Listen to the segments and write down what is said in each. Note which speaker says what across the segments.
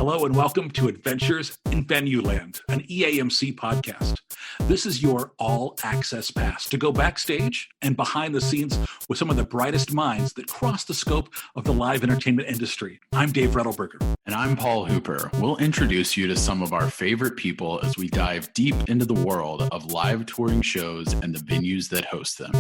Speaker 1: Hello and welcome to Adventures in Venueland, an EAMC podcast. This is your all-access pass to go backstage and behind the scenes with some of the brightest minds that cross the scope of the live entertainment industry. I'm Dave Rettelberger.
Speaker 2: And I'm Paul Hooper. We'll introduce you to some of our favorite people as we dive deep into the world of live touring shows and the venues that host them.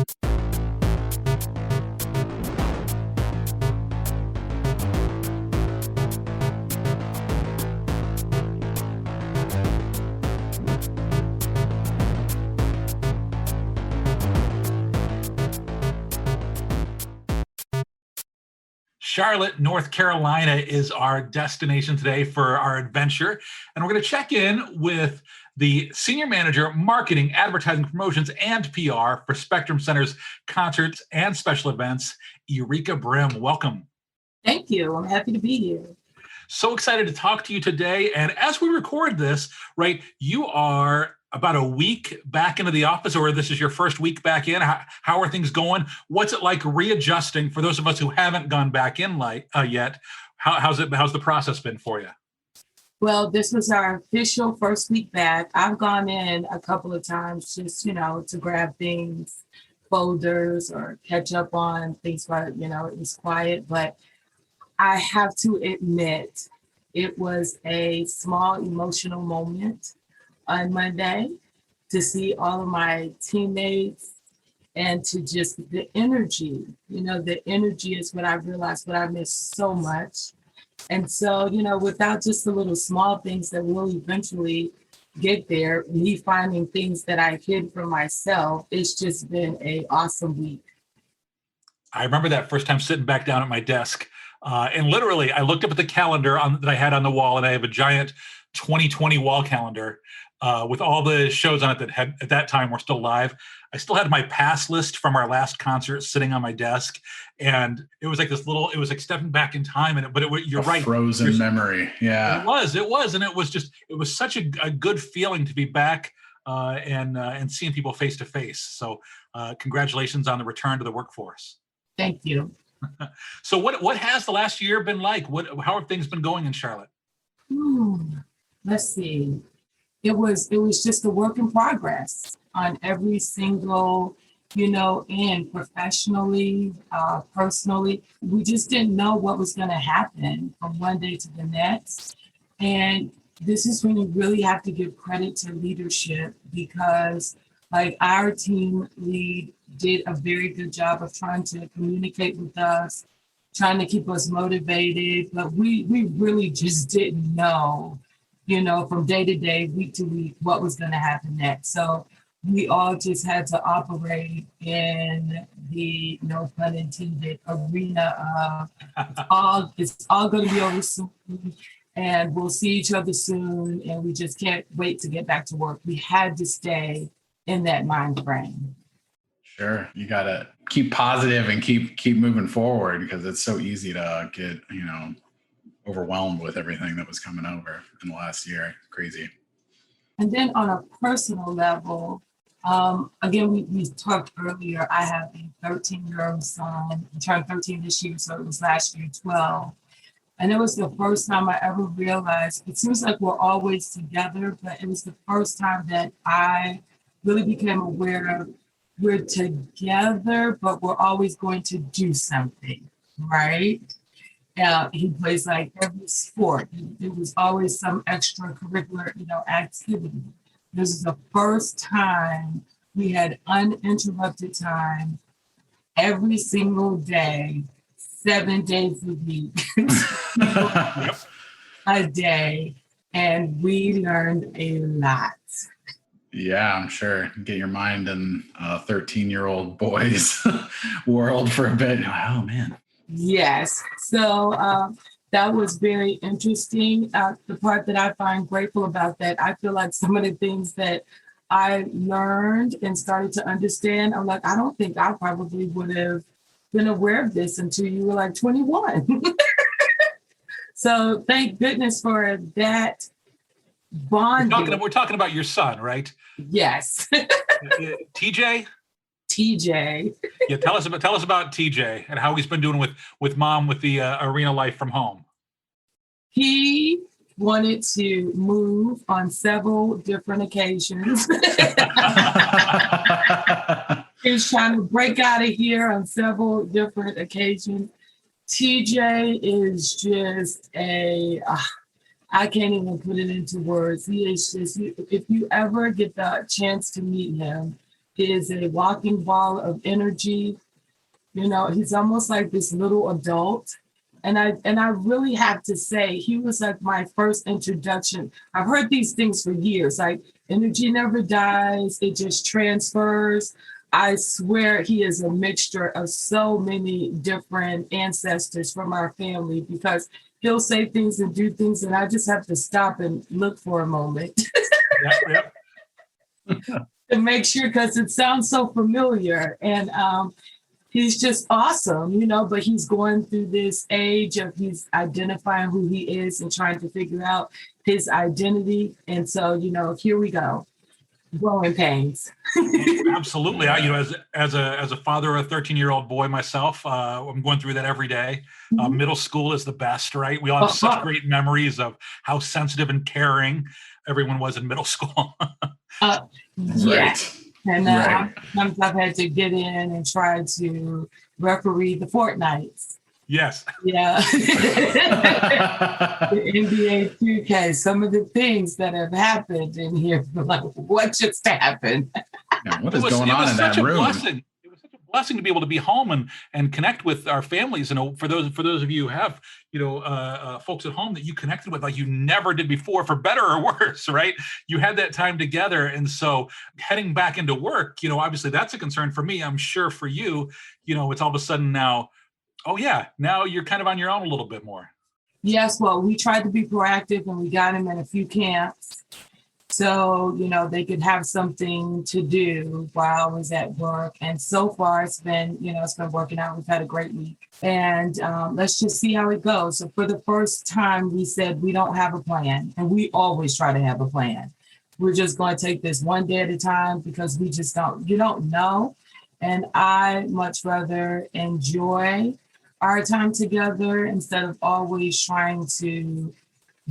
Speaker 1: Charlotte, North Carolina is our destination today for our adventure. And we're going to check in with the Senior Manager, Marketing, Advertising, Promotions, and PR for Spectrum Center's concerts and special events, Ereka Brim. Welcome.
Speaker 3: Thank you. I'm happy to be here.
Speaker 1: So excited to talk to you today. And as we record this, right, you are about a week back into the office, or this is your first week back in. How are things going? What's it like readjusting for those of us who haven't gone back in yet? How's the process been for you?
Speaker 3: Well, this was our official first week back. I've gone in a couple of times just, to grab things, folders, or catch up on things while, it was quiet. But I have to admit, it was a small emotional moment on Monday to see all of my teammates and to just the energy. The energy is what I realized what I missed so much. And so, without just the little small things that will eventually get there, me finding things that I hid from myself, it's just been an awesome week.
Speaker 1: I remember that first time sitting back down at my desk. And literally, I looked up at the calendar that I had on the wall, and I have a giant 2020 wall calendar with all the shows on it that had at that time were still live. I still had my pass list from our last concert sitting on my desk, and it was like it was like stepping back in time. You're right,
Speaker 2: frozen memory. Yeah,
Speaker 1: it was, and it was such a good feeling to be back and seeing people face to face. So, congratulations on the return to the workforce.
Speaker 3: Thank you.
Speaker 1: So, what has the last year been like? How have things been going in Charlotte?
Speaker 3: Let's see. It was just a work in progress on every single, end, professionally, personally. We just didn't know what was going to happen from one day to the next. And this is when you really have to give credit to leadership, because our team lead did a very good job of trying to communicate with us, trying to keep us motivated, but we really just didn't know, from day to day, week to week, what was going to happen next. So we all just had to operate in the, no pun intended, arena of it's all going to be over soon, and we'll see each other soon, and we just can't wait to get back to work. We had to stay in that mind frame.
Speaker 2: Sure. You got to keep positive and keep moving forward, because it's so easy to get, overwhelmed with everything that was coming over in the last year. Crazy.
Speaker 3: And then on a personal level, again, we talked earlier, I have a 13-year-old son. He turned 13 this year, so it was last year 12. And it was the first time I ever realized, it seems like we're always together, but it was the first time that I really became aware of we're together, but we're always going to do something, right? He plays every sport. It was always some extracurricular, activity. This is the first time we had uninterrupted time every single day, 7 days a week, a day. And we learned a lot.
Speaker 2: Yeah, I'm sure. Get your mind in a 13-year-old boy's world for a bit. Oh, man.
Speaker 3: Yes. So that was very interesting. The part that I find grateful about that, I feel like some of the things that I learned and started to understand, I'm like, I don't think I probably would have been aware of this until you were 21. So thank goodness for that bonding.
Speaker 1: We're talking about your son, right?
Speaker 3: Yes.
Speaker 1: TJ?
Speaker 3: TJ.
Speaker 1: Yeah, tell us about TJ and how he's been doing with mom with the arena life from home.
Speaker 3: He wanted to move on several different occasions. He was trying to break out of here on several different occasions. TJ is just I can't even put it into words. He is just, if you ever get the chance to meet him, he is a walking ball of energy. You know, he's almost like this little adult. And I really have to say, he was like my first introduction. I've heard these things for years, like energy never dies, it just transfers. I swear he is a mixture of so many different ancestors from our family, because he'll say things and do things, and I just have to stop and look for a moment
Speaker 1: Yep.
Speaker 3: to make sure, because it sounds so familiar. And he's just awesome, you know, but he's going through this age of he's identifying who he is and trying to figure out his identity. And so, you know, here we go. Growing pains.
Speaker 1: Absolutely. As a father of a 13-year-old boy myself, I'm going through that every day. Middle school is the best, right? We all have such great memories of how sensitive and caring everyone was in middle school.
Speaker 3: Yes. And sometimes I've had to get in and try to referee the Fortnites.
Speaker 1: Yes.
Speaker 3: Yeah. The NBA 2K, some of the things that have happened in here, like, what just happened?
Speaker 2: Yeah, what is going on in that room?
Speaker 1: Blessing. It was such a blessing to be able to be home and connect with our families. You know, for those of you who have, you know, folks at home that you connected with like you never did before, for better or worse, right? You had that time together. And so heading back into work, you know, obviously that's a concern for me. I'm sure for you, you know, it's all of a sudden now, oh yeah, now you're kind of on your own a little bit more.
Speaker 3: Yes, well, we tried to be proactive and we got him in a few camps. So, you know, they could have something to do while I was at work. And so far it's been working out. We've had a great week. And let's just see how it goes. So for the first time, we said we don't have a plan. And we always try to have a plan. We're just going to take this one day at a time, because you don't know. And I much rather enjoy our time together instead of always trying to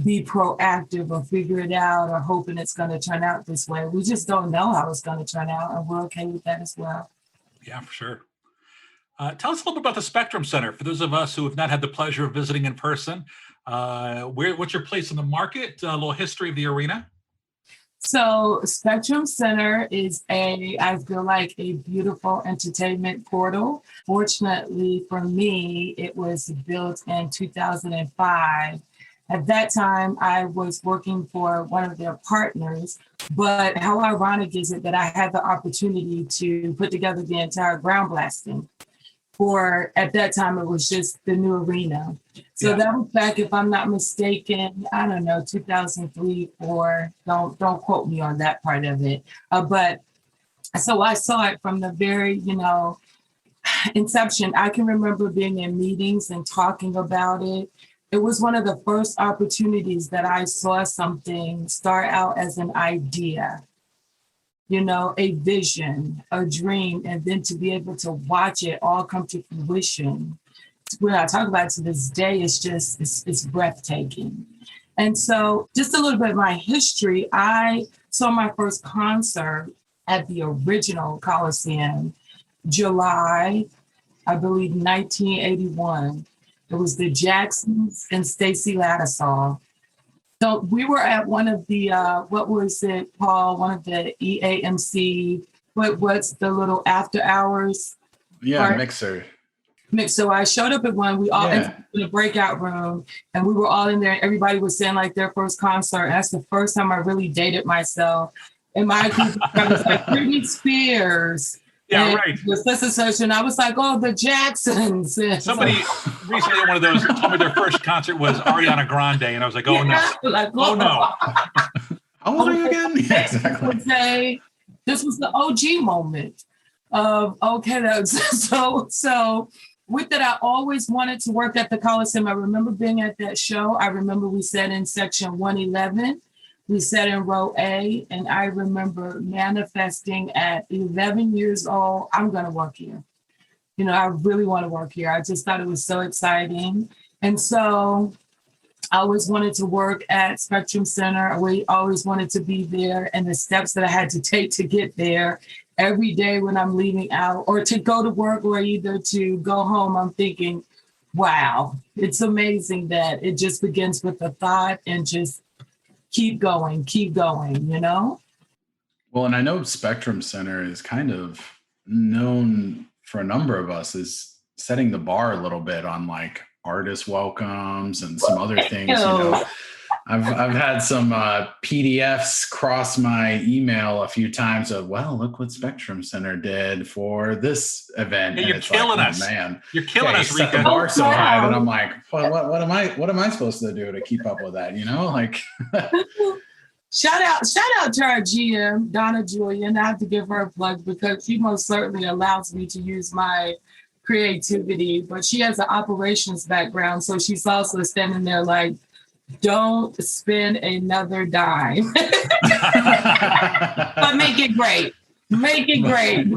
Speaker 3: be proactive or figure it out or hoping it's going to turn out this way. We just don't know how it's going to turn out, and we're okay with that as well.
Speaker 1: Yeah, for sure. Tell us a little bit about the Spectrum Center. For those of us who have not had the pleasure of visiting in person, what's your place in the market? A little history of the arena.
Speaker 3: So Spectrum Center is I feel like a beautiful entertainment portal. Fortunately for me, it was built in 2005. At that time, I was working for one of their partners, but how ironic is it that I had the opportunity to put together the entire ground blasting for, at that time, it was just the new arena. So that was back, if I'm not mistaken, I don't know, 2003, 4. Don't quote me on that part of it. But so I saw it from the very, inception. I can remember being in meetings and talking about it. It was one of the first opportunities that I saw something start out as an idea, a vision, a dream, and then to be able to watch it all come to fruition. When I talk about it to this day, it's breathtaking. And so just a little bit of my history, I saw my first concert at the original Coliseum, July, I believe, 1981. It was the Jacksons and Stacey Lattisaw. So we were at one of the, what was it, Paul? One of the EAMC, what's the little after hours?
Speaker 2: Yeah, mixer.
Speaker 3: So I showed up at one, we all in a breakout room, and we were all in there, and everybody was saying like their first concert. And that's the first time I really dated myself. And my group was like Britney Spears.
Speaker 1: Yeah, right.
Speaker 3: With such and such, and I was like, "Oh, the Jacksons."
Speaker 1: Somebody recently, one of those told me their first concert was Ariana Grande, and I was like, "Oh no, oh no."
Speaker 2: How old are you again? Yeah, exactly.
Speaker 3: I would say this was the OG moment of so. With that, I always wanted to work at the Coliseum. I remember being at that show. I remember we sat in section 111. We sat in row A, and I remember manifesting at 11 years old, I'm going to work here. I really want to work here. I just thought it was so exciting. And so I always wanted to work at Spectrum Center. We always wanted to be there, and the steps that I had to take to get there every day when I'm leaving out or to go to work or either to go home, I'm thinking, wow, it's amazing that it just begins with a thought and just keep going, you know?
Speaker 2: Well, and I know Spectrum Center is kind of known for a number of us as setting the bar a little bit on like artist welcomes and some other things. You know, I've had some PDFs cross my email a few times of, well, look what Spectrum Center did for this event.
Speaker 1: Yeah,
Speaker 2: and
Speaker 1: you're
Speaker 2: it's
Speaker 1: killing
Speaker 2: like,
Speaker 1: us.
Speaker 2: Oh, man,
Speaker 1: You're killing us,
Speaker 2: set the
Speaker 1: Rika.
Speaker 2: bar so high that I'm like, well, what am I supposed to do to keep up with that? You know, like.
Speaker 3: Shout out to our GM, Donna Julian. I have to give her a plug because she most certainly allows me to use my creativity, but she has an operations background. So she's also standing there like, don't spend another dime. But make it great. Make it great.
Speaker 1: Do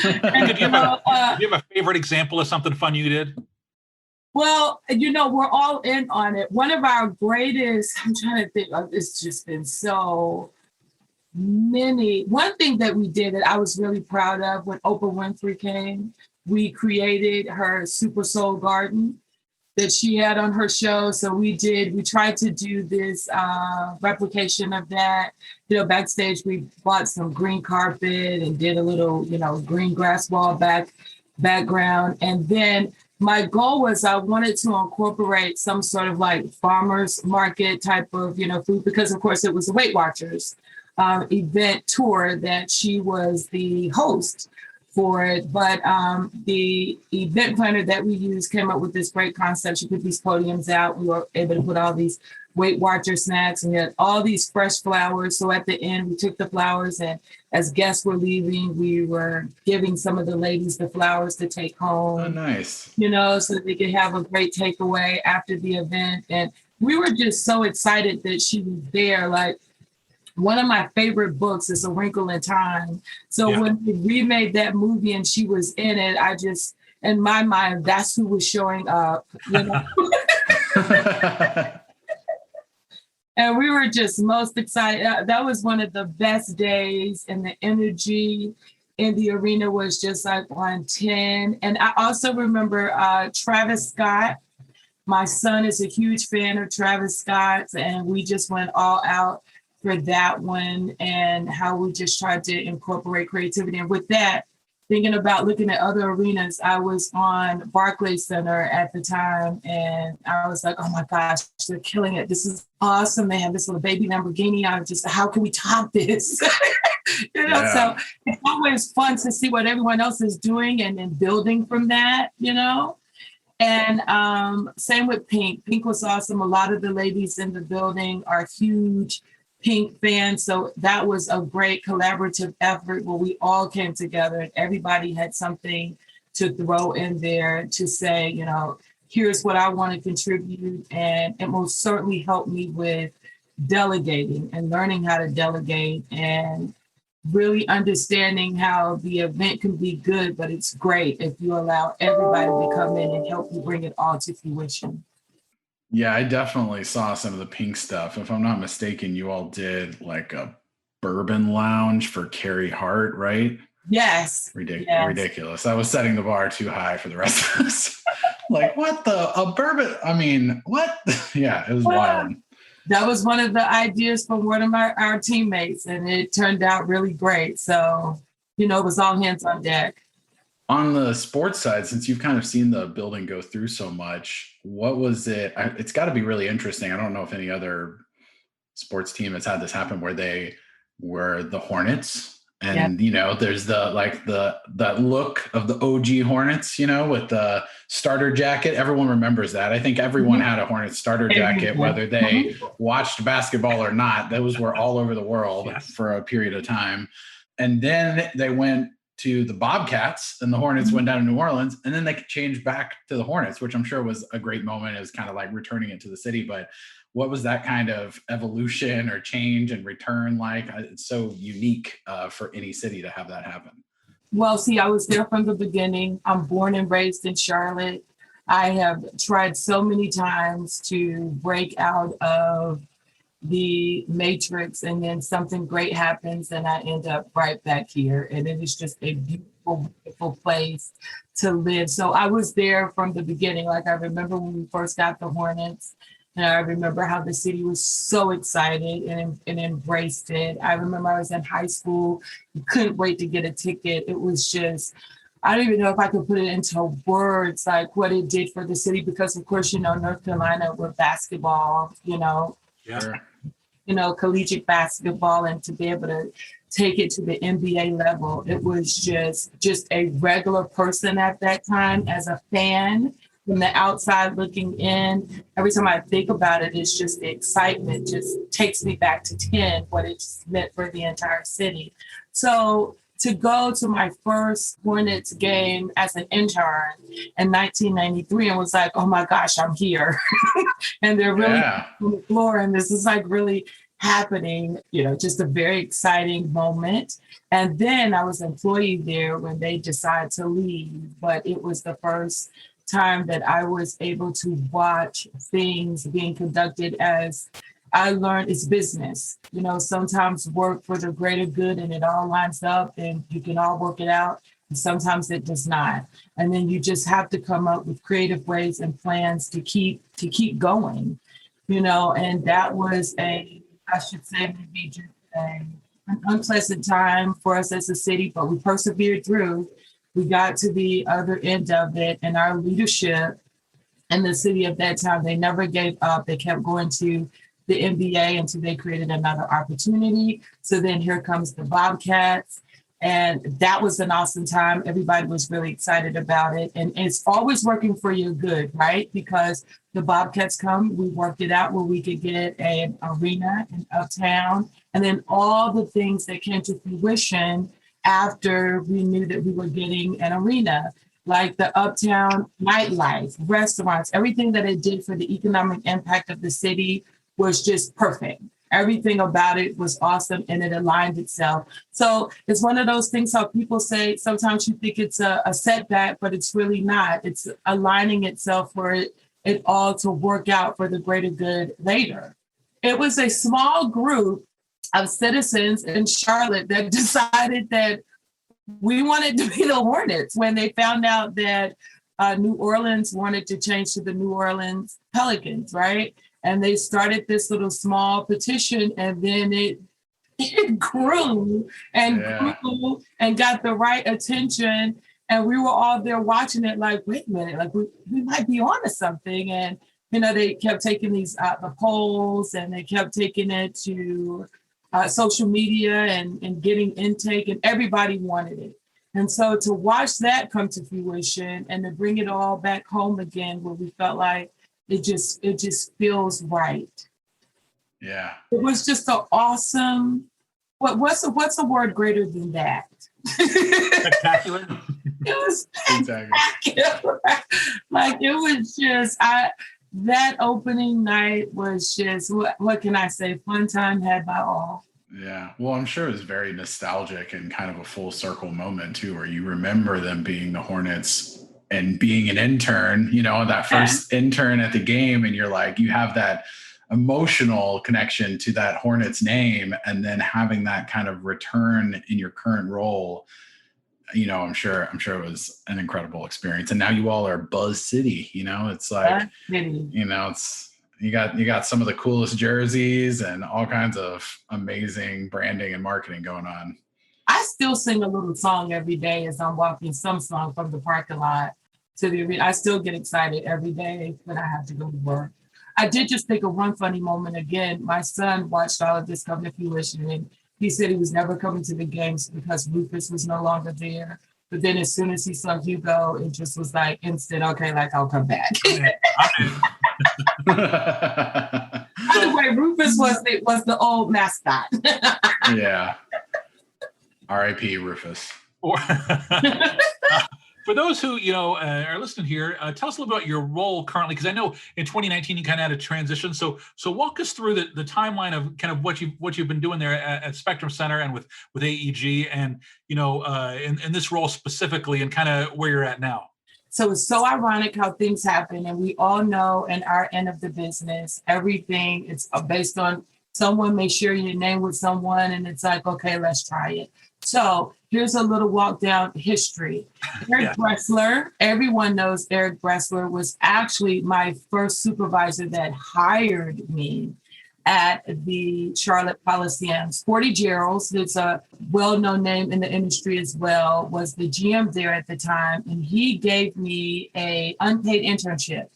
Speaker 1: you have a favorite example of something fun you did?
Speaker 3: Well, you know, we're all in on it. One of our greatest, I'm trying to think, it's just been so many. One thing that we did that I was really proud of when Oprah Winfrey came, we created her Super Soul Garden that she had on her show. So we tried to do this replication of that. You know, backstage, we bought some green carpet and did a little, you know, green grass wall background. And then my goal was I wanted to incorporate some sort of like farmers market type of, you know, food, because of course it was the Weight Watchers event tour that she was the host for it. But the event planner that we used came up with this great concept. She put these podiums out. We were able to put all these Weight Watcher snacks, and we had all these fresh flowers. So at the end, we took the flowers, and as guests were leaving, we were giving some of the ladies the flowers to take home.
Speaker 2: Oh, nice.
Speaker 3: You know, so that they could have a great takeaway after the event. And we were just so excited that she was there. Like, one of my favorite books is A Wrinkle in Time. So when we remade that movie and she was in it, I just, in my mind, that's who was showing up, you know? And we were just most excited. That was one of the best days, and the energy in the arena was just like on 10. And I also remember Travis Scott. My son is a huge fan of Travis Scott, and we just went all out for that one, and how we just tried to incorporate creativity. And with that, thinking about looking at other arenas, I was on Barclays Center at the time, and I was like, oh my gosh, they're killing it. This is awesome. They have this little baby Lamborghini. I was just, how can we top this? You know, so it's always fun to see what everyone else is doing and then building from that, you know? And same with Pink. Pink was awesome. A lot of the ladies in the building are huge Pink fans. So that was a great collaborative effort where we all came together and everybody had something to throw in there to say, you know, here's what I want to contribute. And it most certainly helped me with delegating and learning how to delegate and really understanding how the event can be good, but it's great if you allow everybody to come in and help you bring it all to fruition.
Speaker 2: Yeah, I definitely saw some of the Pink stuff. If I'm not mistaken, you all did like a bourbon lounge for Carrie Hart, right?
Speaker 3: Yes.
Speaker 2: Ridiculous. I was setting the bar too high for the rest of us. Like, what a bourbon? I mean, what? Yeah, it was wild.
Speaker 3: That was one of the ideas from one of our teammates, and it turned out really great. So, you know, it was all hands on deck.
Speaker 2: On the sports side, since you've kind of seen the building go through so much, what was it? It's got to be really interesting. I don't know if any other sports team has had this happen where they were the Hornets. And, you know, there's that look of the OG Hornets, you know, with the starter jacket. Everyone remembers that. I think everyone had a Hornets starter jacket, whether they watched basketball or not. Those were all over the world for a period of time. And then they went to the Bobcats, and the Hornets went down to New Orleans, and then they changed back to the Hornets, which I'm sure was a great moment. It was kind of like returning it to the city. But what was that kind of evolution or change and return like? It's so unique for any city to have that happen.
Speaker 3: Well, see, I was there from the beginning. I'm born and raised in Charlotte. I have tried so many times to break out of the matrix, and then something great happens and I end up right back here. And it is just a beautiful, beautiful place to live. So I was there from the beginning. Like I remember when we first got the Hornets, and I remember how the city was so excited and embraced it. I remember I was in high school, couldn't wait to get a ticket. It was just, I don't even know if I could put it into words, like what it did for the city, because of course, North Carolina with basketball,
Speaker 1: Yeah.
Speaker 3: Collegiate basketball, and to be able to take it to the NBA level. It was just a regular person at that time as a fan from the outside looking in. Every time I think about it, it's just the excitement just takes me back to 10, what it meant for the entire city. So to go to my first Hornets game as an intern in 1993 and was like, oh my gosh, I'm here. And they're really on the floor, and this is like really happening, just a very exciting moment. And then I was an employee there when they decided to leave, but it was the first time that I was able to watch things being conducted as I learned it's business. Sometimes work for the greater good and it all lines up and you can all work it out. And sometimes it does not. And then you just have to come up with creative ways and plans to keep going, and that was I should say maybe just an unpleasant time for us as a city, but we persevered through. We got to the other end of it, and our leadership in the city at that time, they never gave up. They kept going to the NBA until they created another opportunity. So then here comes the Bobcats. And that was an awesome time. Everybody was really excited about it. And it's always working for your good, right? Because the Bobcats come, we worked it out where we could get an arena in Uptown. And then all the things that came to fruition after we knew that we were getting an arena, like the Uptown nightlife, restaurants, everything that it did for the economic impact of the city was just perfect. Everything about it was awesome, and it aligned itself. So it's one of those things how people say sometimes you think it's a setback, but it's really not. It's aligning itself for it all to work out for the greater good later. It was a small group of citizens in Charlotte that decided that we wanted to be the Hornets when they found out that New Orleans wanted to change to the New Orleans Pelicans, right? And they started this little small petition, and then it grew and grew and got the right attention. And we were all there watching it like, wait a minute, like we might be onto something. And, they kept taking these the polls, and they kept taking it to social media and getting intake, and everybody wanted it. And so to watch that come to fruition and to bring it all back home again, where we felt like, it just feels right.
Speaker 2: Yeah.
Speaker 3: It was just an awesome, what's a word greater than that?
Speaker 1: Spectacular.
Speaker 3: It was spectacular. Like it was just, that opening night was just, what can I say? Fun time had by all.
Speaker 2: Yeah. Well, I'm sure it was very nostalgic and kind of a full circle moment too, where you remember them being the Hornets and being an intern, that first intern at the game, and you're like, you have that emotional connection to that Hornets name, and then having that kind of return in your current role, I'm sure it was an incredible experience. And now you all are Buzz City, it's like, it's, you got some of the coolest jerseys and all kinds of amazing branding and marketing going on.
Speaker 3: I still sing a little song every day as I'm walking some song from the parking lot to the arena. I still get excited every day when I have to go to work. I did just think of one funny moment again. My son watched all of this come to fruition, and he said he was never coming to the games because Rufus was no longer there. But then as soon as he saw Hugo, it just was like instant, okay, like I'll come back. By the way, Rufus was the old mascot.
Speaker 2: Yeah. R.I.P. Rufus.
Speaker 1: For those who are listening here, tell us a little about your role currently, because I know in 2019 you kind of had a transition. So walk us through the timeline of kind of what you've been doing there at Spectrum Center and with AEG, and in this role specifically, and kind of where you're at now.
Speaker 3: So it's so ironic how things happen. And we all know in our end of the business, everything is based on someone may share your name with someone and it's like, okay, let's try it. So here's a little walk down history. Eric Bressler, everyone knows Eric Bressler was actually my first supervisor that hired me at the Charlotte Coliseum. Sporty Gerald's, that's a well-known name in the industry as well, was the GM there at the time. And he gave me an unpaid internship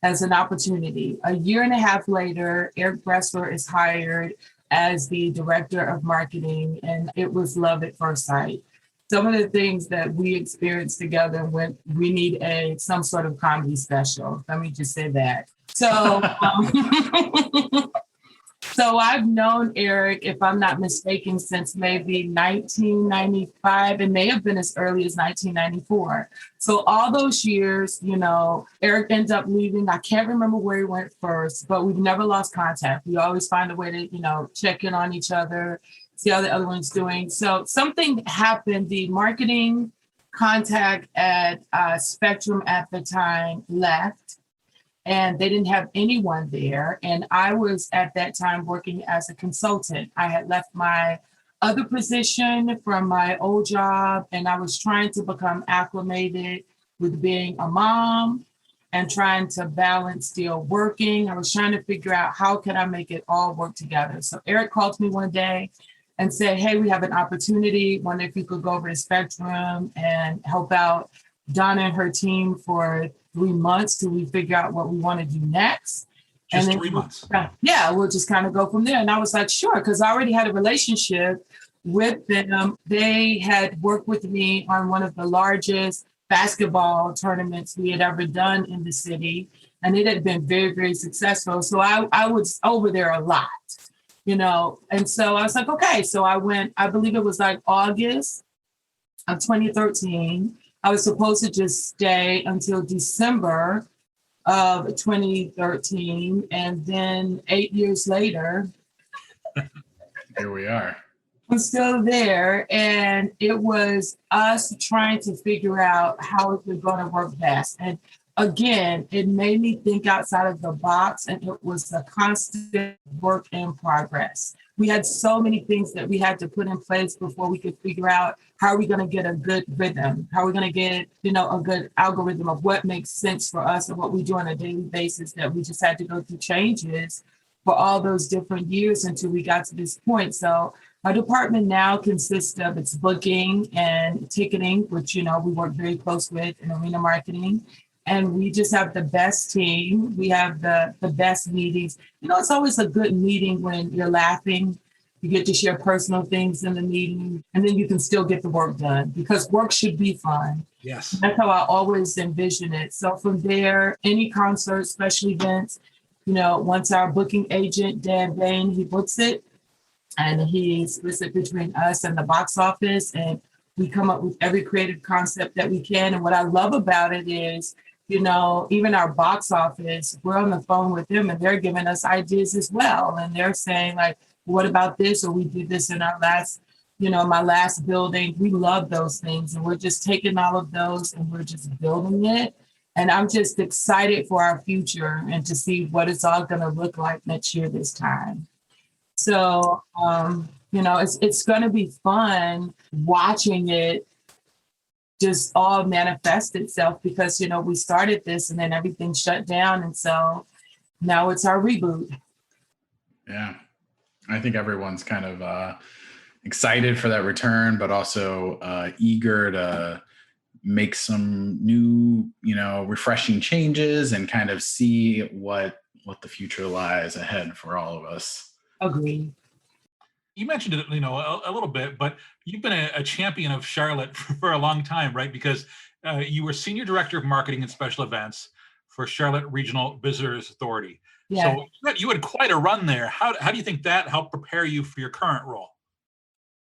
Speaker 3: as an opportunity. A year and a half later, Eric Bressler is hired as the director of marketing, and it was love at first sight. Some of the things that we experienced together when we need some sort of comedy special. Let me just say that. So, so I've known Eric, if I'm not mistaken, since maybe 1995. It may have been as early as 1994. So all those years, Eric ends up leaving. I can't remember where he went first, but we've never lost contact. We always find a way to, check in on each other, see how the other one's doing. So something happened. The marketing contact at Spectrum at the time left. And they didn't have anyone there. And I was at that time working as a consultant. I had left my other position from my old job, and I was trying to become acclimated with being a mom and trying to balance still working. I was trying to figure out how can I make it all work together. So Eric called me one day and said, hey, we have an opportunity. Wonder if you could go over to Spectrum and help out Donna and her team for 3 months till we figure out what we want to do next.
Speaker 1: Just
Speaker 3: and
Speaker 1: 3 months.
Speaker 3: We'll just kind of go from there. And I was like, sure, because I already had a relationship with them. They had worked with me on one of the largest basketball tournaments we had ever done in the city. And it had been very, very successful. So I was over there a lot, And so I was like, okay. So I went, I believe it was like August of 2013. I was supposed to just stay until December of 2013. And then 8 years later,
Speaker 2: here we are.
Speaker 3: I'm still there. And it was us trying to figure out how it was going to work best. And again, it made me think outside of the box, and it was a constant work in progress. We had so many things that we had to put in place before we could figure out how are we going to get a good rhythm, how are we going to get, a good algorithm of what makes sense for us and what we do on a daily basis, that we just had to go through changes for all those different years until we got to this point. So our department now consists of its booking and ticketing, which, we work very close with, in arena marketing. And we just have the best team. We have the best meetings. It's always a good meeting when you're laughing. You get to share personal things in the meeting, and then you can still get the work done, because work should be fun.
Speaker 1: Yes.
Speaker 3: That's how I always envision it. So from there, any concerts, special events, once our booking agent, Dan Bain, he books it, and he splits it between us and the box office, and we come up with every creative concept that we can. And what I love about it is, even our box office, we're on the phone with them and they're giving us ideas as well. And they're saying like, what about this? Or we did this in our last, my last building. We love those things. And we're just taking all of those and we're just building it. And I'm just excited for our future and to see what it's all going to look like next year this time. So, it's going to be fun watching it just all manifest itself, because, we started this and then everything shut down. And so now it's our reboot.
Speaker 2: Yeah. I think everyone's kind of excited for that return, but also eager to make some new, refreshing changes and kind of see what the future lies ahead for all of us.
Speaker 3: Agreed.
Speaker 1: You mentioned it, a little bit, but you've been a champion of Charlotte for a long time, right? Because you were senior director of marketing and special events for Charlotte Regional Visitors Authority. Yeah. So you had quite a run there. How do you think that helped prepare you for your current role?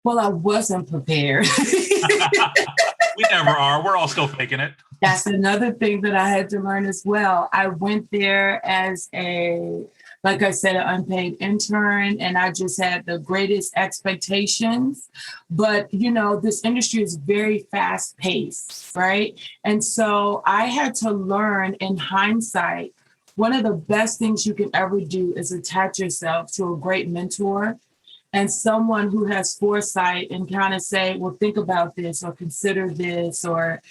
Speaker 3: Well, I wasn't prepared.
Speaker 1: We never are. We're all still faking it.
Speaker 3: That's another thing that I had to learn as well. I went there as like I said, an unpaid intern, and I just had the greatest expectations. But, this industry is very fast paced, right? And so I had to learn in hindsight, one of the best things you can ever do is attach yourself to a great mentor and someone who has foresight and kind of say, well, think about this or consider this, or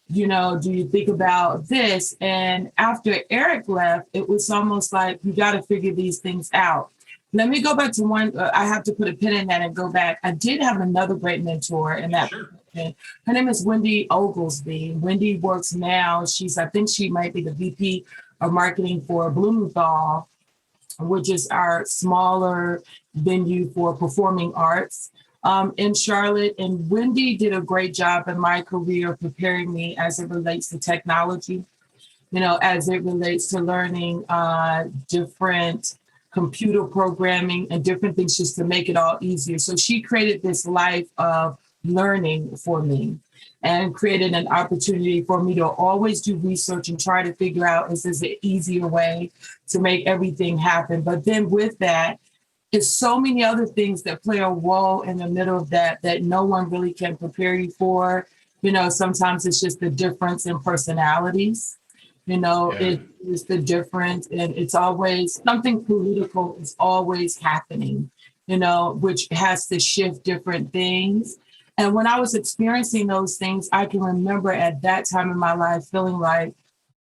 Speaker 3: do you think about this? And after Eric left, it was almost like, you got to figure these things out. Let me go back to one. I have to put a pin in that and go back. I did have another great mentor in that. Sure. Her name is Wendy Oglesby. Wendy works now. I think she might be the VP of marketing for Blumenthal, which is our smaller venue for performing arts in Charlotte. And Wendy did a great job in my career preparing me as it relates to technology, as it relates to learning different computer programming and different things just to make it all easier. So she created this life of learning for me and created an opportunity for me to always do research and try to figure out, is this an easier way to make everything happen? But then with that, it's so many other things that play a role in the middle of that no one really can prepare you for. Sometimes it's just the difference in personalities. It's the difference, and it's always something political is always happening, which has to shift different things. And when I was experiencing those things, I can remember at that time in my life feeling like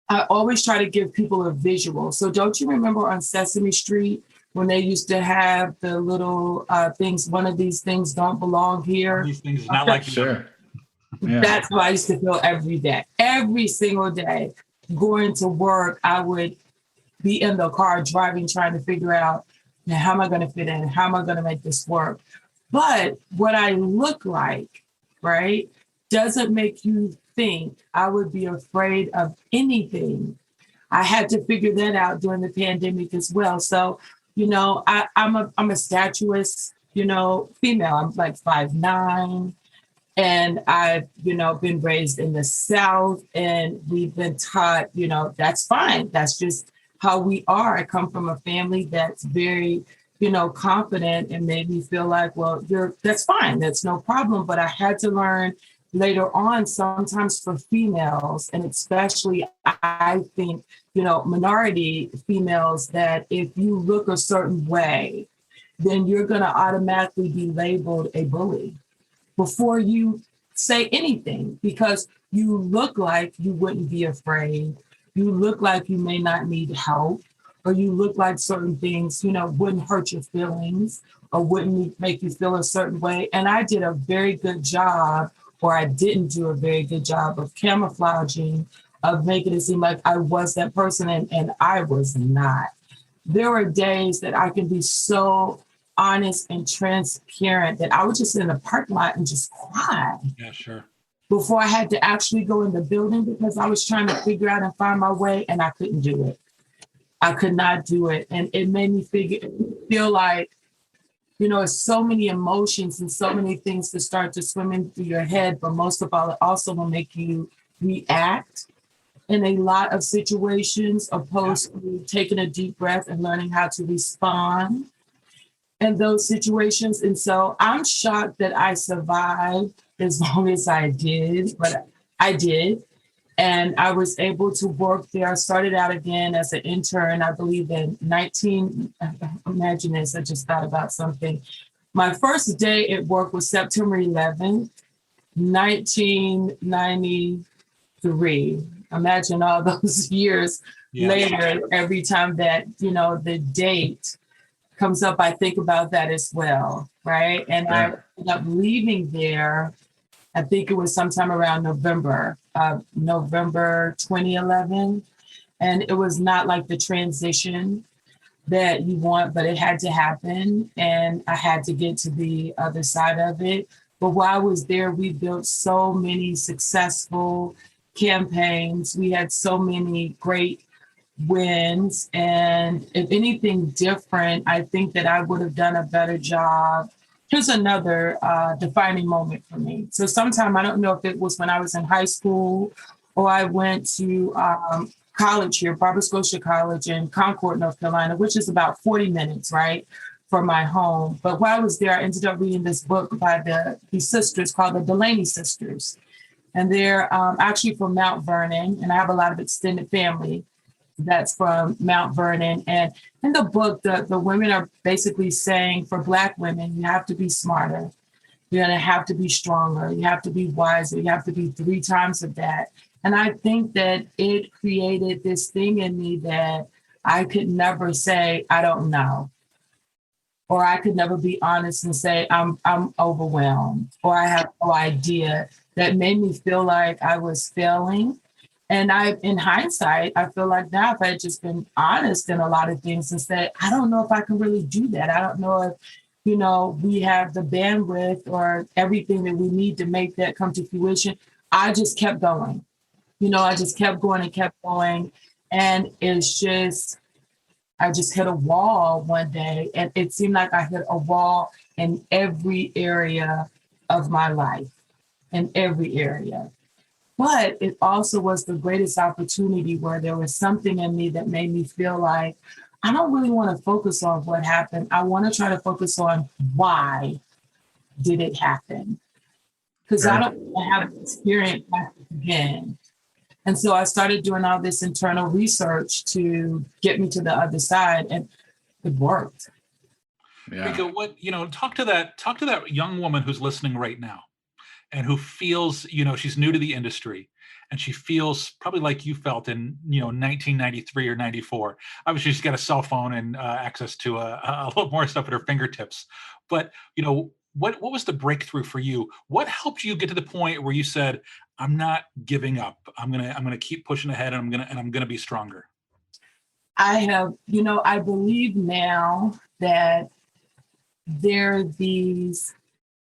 Speaker 3: I always try to give people a visual. So don't you remember on Sesame Street when they used to have the little things, one of these things don't belong here?
Speaker 1: These things is not like
Speaker 2: sure. Yeah.
Speaker 3: That's what I used to feel every day, every single day. Going to work, I would be in the car driving, trying to figure out, now, how am I going to fit in? How am I going to make this work? But what I look like, right, doesn't make you think I would be afraid of anything. I had to figure that out during the pandemic as well. So, I'm a statuous, female. I'm like 5'9". And I've, been raised in the South, and we've been taught, that's fine. That's just how we are. I come from a family that's very, confident, and made me feel like, well, that's fine. That's no problem. But I had to learn later on, sometimes for females, and especially I think, minority females, that if you look a certain way, then you're going to automatically be labeled a bully before you say anything, because you look like you wouldn't be afraid. You look like you may not need help, or you look like certain things, wouldn't hurt your feelings or wouldn't make you feel a certain way. And I did a very good job, or I didn't do a very good job of camouflaging, of making it seem like I was that person, and I was not. There were days that I can be so honest and transparent that I would just sit in a parking lot and just cry.
Speaker 1: Yeah, sure.
Speaker 3: Before I had to actually go in the building, because I was trying to figure out and find my way, and I couldn't do it. I could not do it. And it made me feel like, it's so many emotions and so many things to start to swim in through your head. But most of all, it also will make you react in a lot of situations, opposed to taking a deep breath and learning how to respond in those situations. And so I'm shocked that I survived as long as I did, but I did. And I was able to work there. I started out again as an intern, I believe imagine this, I just thought about something. My first day at work was September 11th, 1993. Imagine all those years later, every time that, the date comes up, I think about that as well, right? And I ended up leaving there, I think it was sometime around November 2011. And it was not like the transition that you want, but it had to happen. And I had to get to the other side of it. But while I was there, we built so many successful campaigns. We had so many great wins. And if anything different, I think that I would have done a better job here's another defining moment for me. So sometime, I don't know if it was when I was in high school or I went to college here, Barbara Scotia College in Concord, North Carolina, which is about 40 minutes, right, from my home. But while I was there, I ended up reading this book by these sisters called the Delaney Sisters. And they're actually from Mount Vernon, and I have a lot of extended family that's from Mount Vernon. And in the book, the women are basically saying for Black women, you have to be smarter. You're going to have to be stronger. You have to be wiser. You have to be 3 times of that. And I think that it created this thing in me that I could never say, I don't know. Or I could never be honest and say, I'm overwhelmed, or I have no idea. That made me feel like I was failing. And in hindsight, I feel like now if I had just been honest in a lot of things and said, I don't know if I can really do that. I don't know if, we have the bandwidth or everything that we need to make that come to fruition. I just kept going. I just kept going and kept going. And I just hit a wall one day, and it seemed like I hit a wall in every area of my life, in every area. But it also was the greatest opportunity where there was something in me that made me feel like I don't really want to focus on what happened. I want to try to focus on why did it happen? Because I don't want to have an experience like it again. And so I started doing all this internal research to get me to the other side, and it worked.
Speaker 1: Yeah. Talk to that young woman who's listening right now and who feels, she's new to the industry and she feels probably like you felt in, 1993 or 94. Obviously she's got a cell phone and access to a lot more stuff at her fingertips. But, what was the breakthrough for you? What helped you get to the point where you said, I'm not giving up. I'm gonna keep pushing ahead, and I'm gonna be stronger?
Speaker 3: I believe now that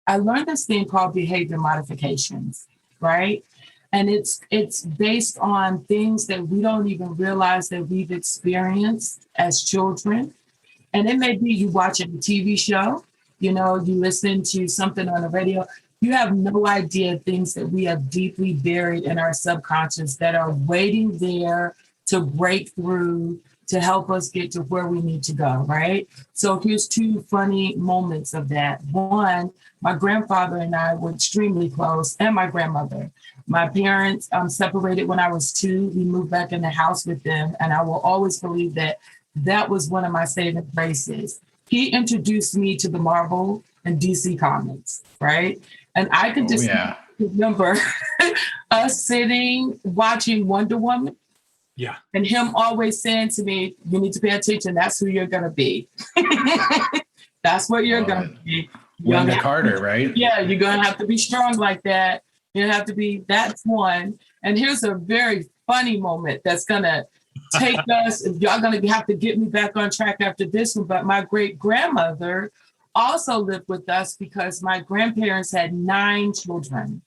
Speaker 3: I learned this thing called behavior modifications, right? And it's based on things that we don't even realize that we've experienced as children. And it may be you watching a TV show, you listen to something on the radio. You have no idea things that we have deeply buried in our subconscious that are waiting there to break through to help us get to where we need to go, right? So here's 2 funny moments of that. One, my grandfather and I were extremely close, and my grandmother. My parents separated when I was 2. We moved back in the house with them, and I will always believe that was one of my saving graces. He introduced me to the Marvel and DC comics, right? And I can just remember us sitting, watching Wonder Woman.
Speaker 1: Yeah.
Speaker 3: And him always saying to me, you need to pay attention. That's who you're going to be. That's what you're going to be.
Speaker 2: Linda Carter, right?
Speaker 3: Yeah, you're going to have to be strong like that. You have to be, that's one. And here's a very funny moment that's going to take us, y'all going to have to get me back on track after this one. But my great grandmother also lived with us because my grandparents had 9 children.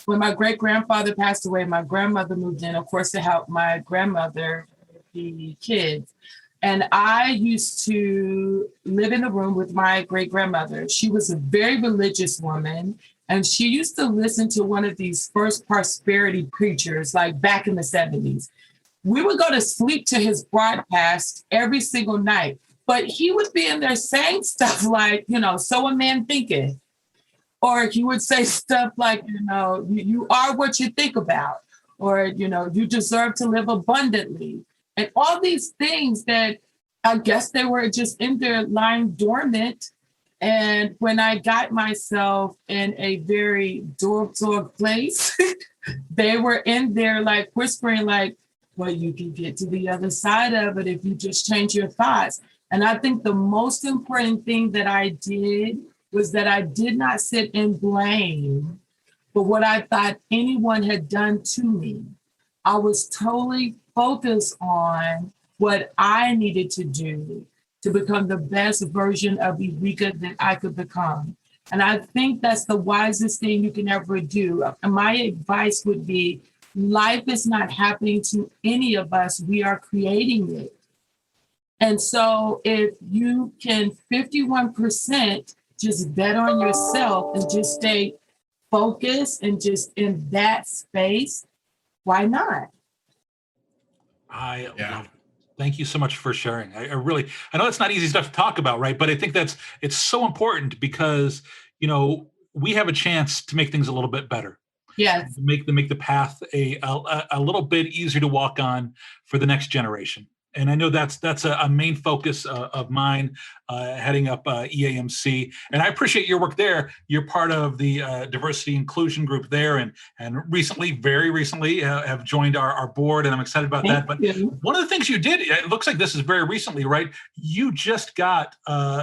Speaker 3: When my great grandfather passed away, my grandmother moved in, of course, to help my grandmother with the kids. And I used to live in a room with my great grandmother. She was a very religious woman, and she used to listen to one of these first prosperity preachers, like back in the 70s. We would go to sleep to his broadcast every single night, but he would be in there saying stuff like, so a man thinketh. Or he would say stuff like, you are what you think about, or, you deserve to live abundantly. And all these things that I guess they were just in there lying dormant. And when I got myself in a very dark place, they were in there like whispering like, well, you can get to the other side of it if you just change your thoughts. And I think the most important thing that I did was that I did not sit and blame for what I thought anyone had done to me. I was totally focused on what I needed to do to become the best version of Ereka that I could become. And I think that's the wisest thing you can ever do. My advice would be, life is not happening to any of us. We are creating it. And so if you can 51% just bet on yourself and just stay focused and just in that space, why not?
Speaker 1: I
Speaker 2: Yeah.
Speaker 1: love it. Thank you so much for sharing. I know it's not easy stuff to talk about, right? But I think it's so important because, we have a chance to make things a little bit better,
Speaker 3: Yes.
Speaker 1: make the path a little bit easier to walk on for the next generation. And I know that's a main focus of mine, heading up EAMC. And I appreciate your work there. You're part of the diversity inclusion group there, and very recently, have joined our board, and I'm excited about that. But
Speaker 3: Thank you.
Speaker 1: one of the things you did, it looks like this is very recently, right? You just got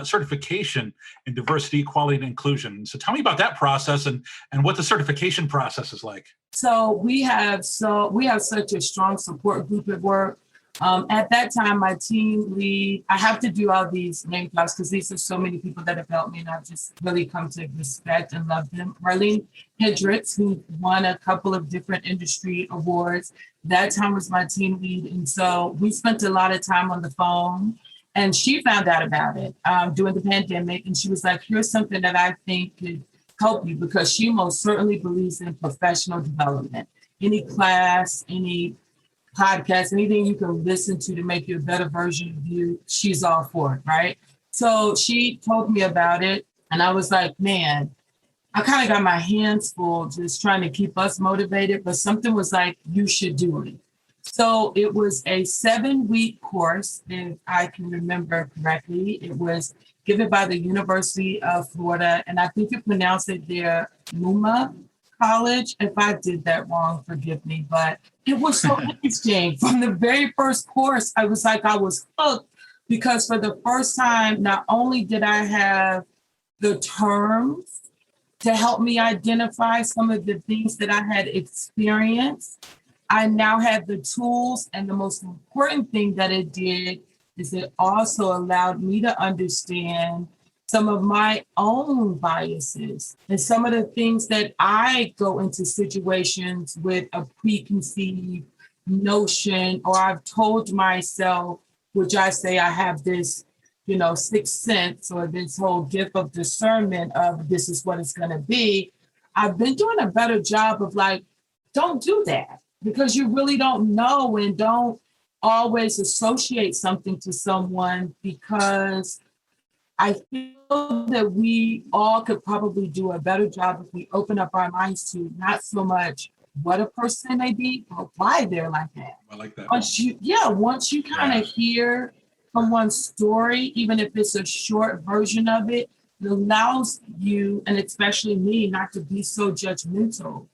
Speaker 1: certification in diversity, equality, and inclusion. So tell me about that process and what the certification process is like.
Speaker 3: So we have such a strong support group at work. At that time, my team lead, I have to do all these name drops because these are so many people that have helped me, and I've just really come to respect and love them. Marlene Hendricks, who won a couple of different industry awards, that time was my team lead. And so we spent a lot of time on the phone, and she found out about it during the pandemic. And she was like, here's something that I think could help you, because she most certainly believes in professional development. Any class, any podcast, anything you can listen to make you a better version of you, she's all for it, right? So she told me about it, and I was like, man, I kind of got my hands full just trying to keep us motivated, but something was like, you should do it. So it was a 7-week course, if I can remember correctly. It was given by the University of Florida, and I think you pronounce it there, Luma College. If I did that wrong, forgive me, but it was so interesting. From the very first course, I was hooked, because for the first time, not only did I have the terms to help me identify some of the things that I had experienced, I now had the tools, and the most important thing that it did is it also allowed me to understand some of my own biases and some of the things that I go into situations with a preconceived notion, or I've told myself, which I say I have this, sixth sense, or this whole gift of discernment of this is what it's going to be. I've been doing a better job of don't do that, because you really don't know, and don't always associate something to someone, because I feel that we all could probably do a better job if we open up our minds to not so much what a person may be, but why they're like that.
Speaker 1: I like that.
Speaker 3: Once you kind of hear someone's story, even if it's a short version of it, it allows you, and especially me, not to be so judgmental,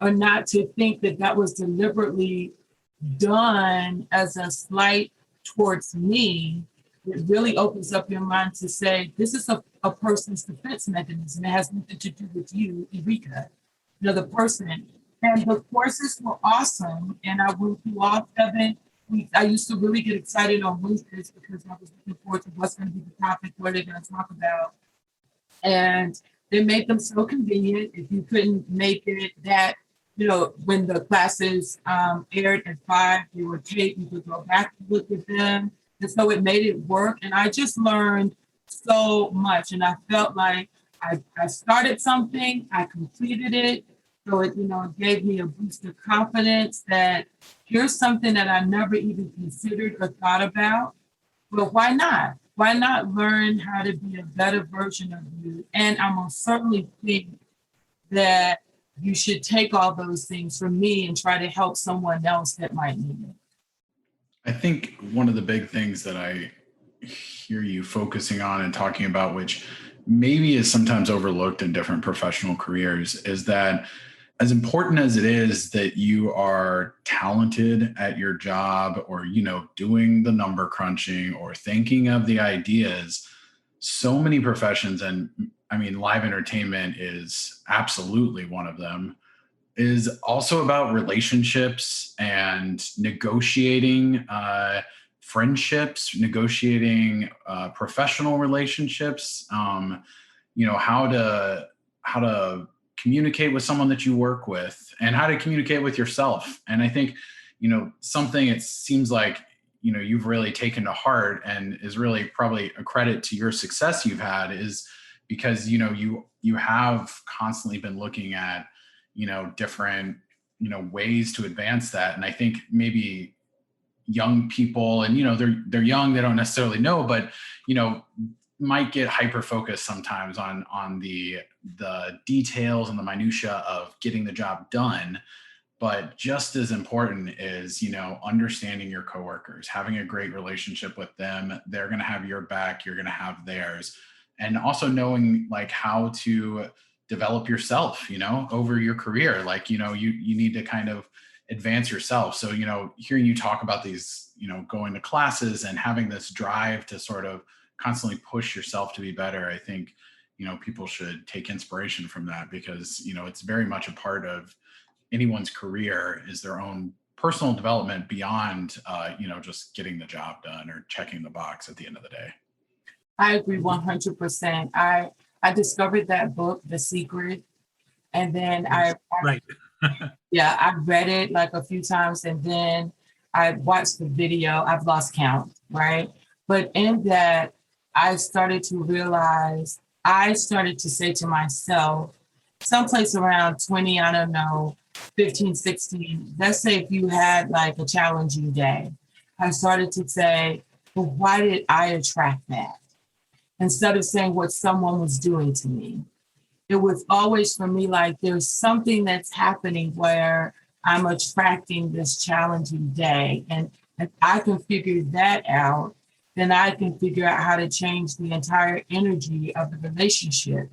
Speaker 3: or not to think that that was deliberately done as a slight towards me. It really opens up your mind to say, this is a person's defense mechanism. It has nothing to do with you, Ereka, the person. And the courses were awesome. And I went through all 7 weeks. I used to really get excited on Wednesdays because I was looking forward to what's going to be the topic, what they're going to talk about. And they made them so convenient. If you couldn't make it that, when the classes aired at 5, they were taped, you could go back and look at them. And so it made it work. And I just learned so much. And I felt like I started something, I completed it. So it, gave me a boost of confidence that here's something that I never even considered or thought about. But why not? Why not learn how to be a better version of you? And I most certainly think that you should take all those things from me and try to help someone else that might need it.
Speaker 2: I think one of the big things that I hear you focusing on and talking about, which maybe is sometimes overlooked in different professional careers, is that as important as it is that you are talented at your job, or, doing the number crunching or thinking of the ideas, so many professions, and I mean, live entertainment is absolutely one of them, is also about relationships and negotiating friendships, negotiating professional relationships, how to communicate with someone that you work with, and how to communicate with yourself. And I think, something it seems like, you've really taken to heart, and is really probably a credit to your success you've had, is because, you know, you have constantly been looking at, you know, different, you know, ways to advance that. And I think maybe young people, and, you know, they're young, they don't necessarily know, but, you know, might get hyper focused sometimes on the details and the minutia of getting the job done. But just as important is, you know, understanding your coworkers, having a great relationship with them. They're going to have your back, you're going to have theirs. And also knowing like how to develop yourself, you know, over your career. Like, you know, you need to kind of advance yourself. So, you know, hearing you talk about these, you know, going to classes and having this drive to sort of constantly push yourself to be better, I think, you know, people should take inspiration from that, because, you know, it's very much a part of anyone's career is their own personal development beyond, you know, just getting the job done or checking the box at the end of the day.
Speaker 3: I agree 100%. I discovered that book, The Secret, and then
Speaker 1: Right.
Speaker 3: yeah, I read it like a few times, and then I watched the video. I've lost count, right? But in that, I started to realize, I started to say to myself, someplace around 20, I don't know, 15, 16, let's say if you had like a challenging day, I started to say, well, why did I attract that? Instead of saying what someone was doing to me. It was always for me like there's something that's happening where I'm attracting this challenging day. And if I can figure that out, then I can figure out how to change the entire energy of the relationship,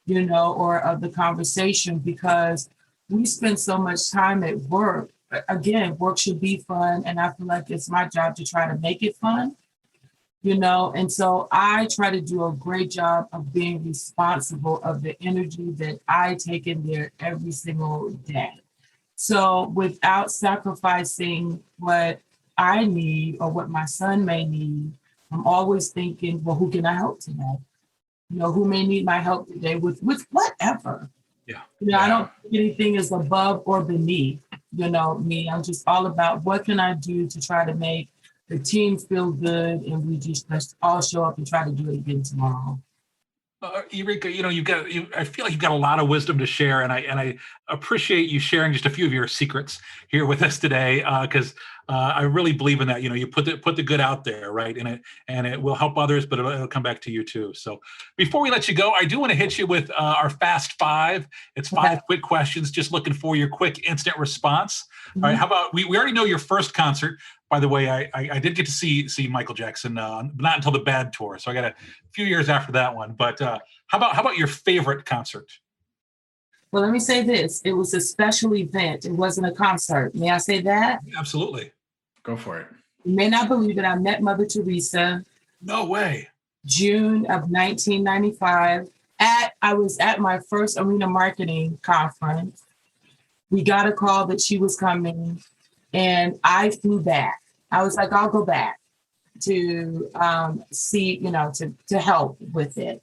Speaker 3: you know, or of the conversation, because we spend so much time at work. Again, work should be fun. And I feel like it's my job to try to make it fun, you know, and so I try to do a great job of being responsible of the energy that I take in there every single day. So without sacrificing what I need or what my son may need, I'm always thinking, well, who can I help today? You know, who may need my help today with whatever.
Speaker 1: Yeah.
Speaker 3: You know, I don't think anything is above or beneath, you know, me. I'm just all about what can I do to try to make the team feel good, and we just let's all show up and try to do it again tomorrow.
Speaker 1: Ereka, you know, I feel like you've got a lot of wisdom to share, and I appreciate you sharing just a few of your secrets here with us today, because I really believe in that. You know, you put the good out there, right, and it will help others, but it'll come back to you too. So before we let you go, I do want to hit you with our Fast Five. It's five quick questions, just looking for your quick instant response. All right, how about we already know your first concert. By the way, I did get to see Michael Jackson, but not until the Bad tour. So I got a few years after that one. But how about your favorite concert?
Speaker 3: Well, let me say this. It was a special event. It wasn't a concert. May I say that?
Speaker 1: Absolutely.
Speaker 2: Go for it.
Speaker 3: You may not believe it. I met Mother Teresa.
Speaker 1: No way.
Speaker 3: June of 1995. I was at my first arena marketing conference. We got a call that she was coming, and I flew back. I was like, I'll go back to see, you know, to help with it.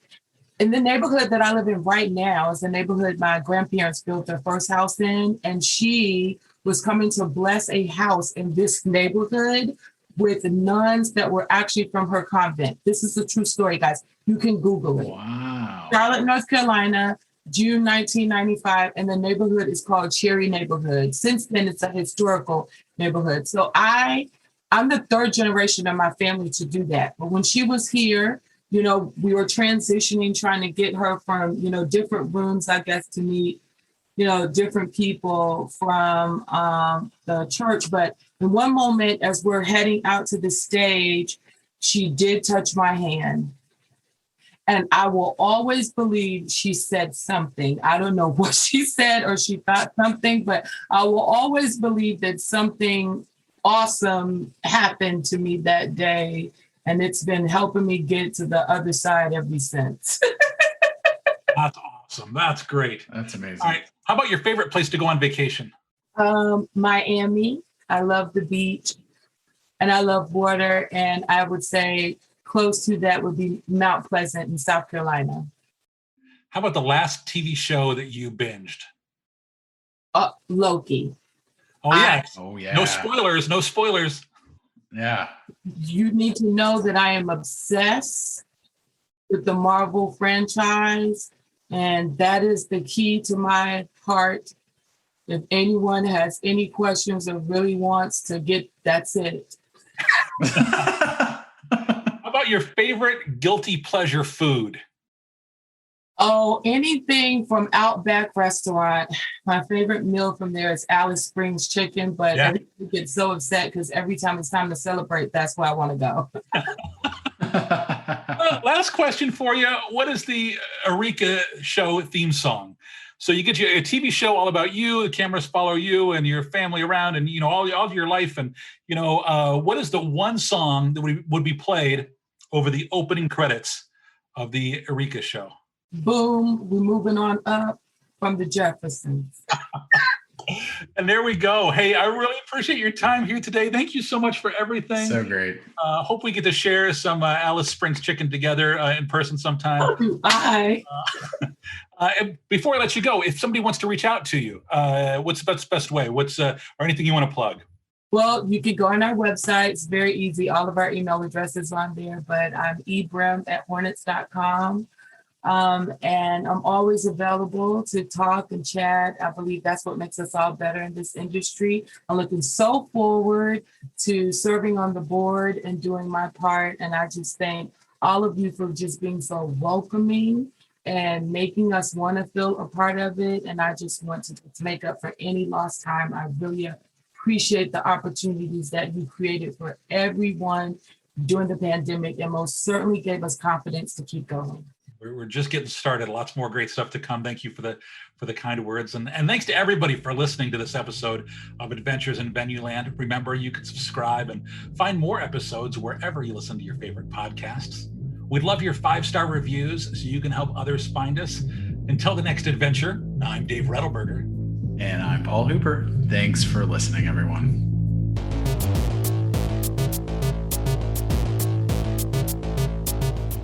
Speaker 3: In the neighborhood that I live in right now is the neighborhood my grandparents built their first house in, and she was coming to bless a house in this neighborhood with nuns that were actually from her convent. This is a true story, guys. You can Google it.
Speaker 2: Wow.
Speaker 3: Charlotte, North Carolina, June 1995, and the neighborhood is called Cherry Neighborhood. Since then, it's a historical neighborhood. So I'm the third generation of my family to do that. But when she was here, you know, we were transitioning, trying to get her from, you know, different rooms, I guess, to meet, you know, different people from the church. But in one moment, as we're heading out to the stage, she did touch my hand. And I will always believe she said something. I don't know what she said or she thought something, but I will always believe that something awesome happened to me that day. And it's been helping me get to the other side ever since.
Speaker 1: That's awesome. That's great.
Speaker 2: That's amazing.
Speaker 1: All right. How about your favorite place to go on vacation?
Speaker 3: Miami. I love the beach and I love water. And I would say close to that would be Mount Pleasant in South Carolina.
Speaker 1: How about the last TV show that you binged?
Speaker 3: Loki.
Speaker 1: Oh, yeah.
Speaker 2: Oh, yeah.
Speaker 1: No spoilers. No spoilers.
Speaker 2: Yeah.
Speaker 3: You need to know that I am obsessed with the Marvel franchise. And that is the key to my heart. If anyone has any questions or really wants to get, that's it.
Speaker 1: How about your favorite guilty pleasure food?
Speaker 3: Oh, anything from Outback Restaurant. My favorite meal from there is Alice Springs chicken, but everybody gets so upset because every time it's time to celebrate, that's where I want to go.
Speaker 1: Last question for you. What is the Ereka show theme song? So you get a TV show all about you, the cameras follow you and your family around and, all of your life. And, what is the one song that would be played over the opening credits of the Ereka show?
Speaker 3: Boom, we're moving on up from the Jeffersons.
Speaker 1: And there we go. Hey, I really appreciate your time here today. Thank you so much for everything.
Speaker 2: So great.
Speaker 1: Hope we get to share some Alice Springs chicken together in person sometime.
Speaker 3: Bye.
Speaker 1: And before I let you go, if somebody wants to reach out to you, what's the best way? Or anything you want to plug?
Speaker 3: Well, you can go on our website. It's very easy. All of our email addresses are on there, but I'm ebrim@hornets.com. And I'm always available to talk and chat. I believe that's what makes us all better in this industry. I'm looking so forward to serving on the board and doing my part. And I just thank all of you for just being so welcoming and making us want to feel a part of it. And I just want to make up for any lost time. I really appreciate the opportunities that you created for everyone during the pandemic and most certainly gave us confidence to keep going.
Speaker 1: We're just getting started. Lots more great stuff to come. Thank you for the kind words. And thanks to everybody for listening to this episode of Adventures in Venueland. Remember, you can subscribe and find more episodes wherever you listen to your favorite podcasts. We'd love your 5-star reviews so you can help others find us. Until the next adventure, I'm Dave Rettelberger.
Speaker 2: And I'm Paul Hooper. Thanks for listening, everyone.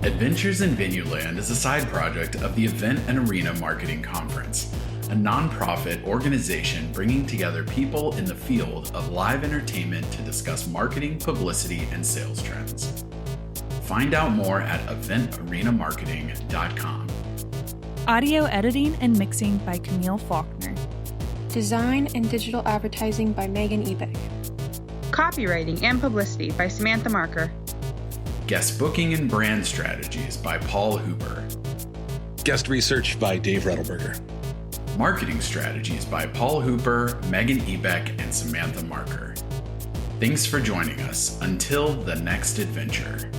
Speaker 2: Adventures in Venueland is a side project of the Event and Arena Marketing Conference, a nonprofit organization bringing together people in the field of live entertainment to discuss marketing, publicity, and sales trends. Find out more at eventarenamarketing.com.
Speaker 4: Audio editing and mixing by Camille Faulkner.
Speaker 5: Design and digital advertising by Megan Ebeck.
Speaker 6: Copywriting and publicity by Samantha Marker.
Speaker 2: Guest booking and brand strategies by Paul Hooper.
Speaker 7: Guest research by Dave Rettelberger.
Speaker 2: Marketing strategies by Paul Hooper, Megan Ebeck, and Samantha Marker. Thanks for joining us. Until the next adventure.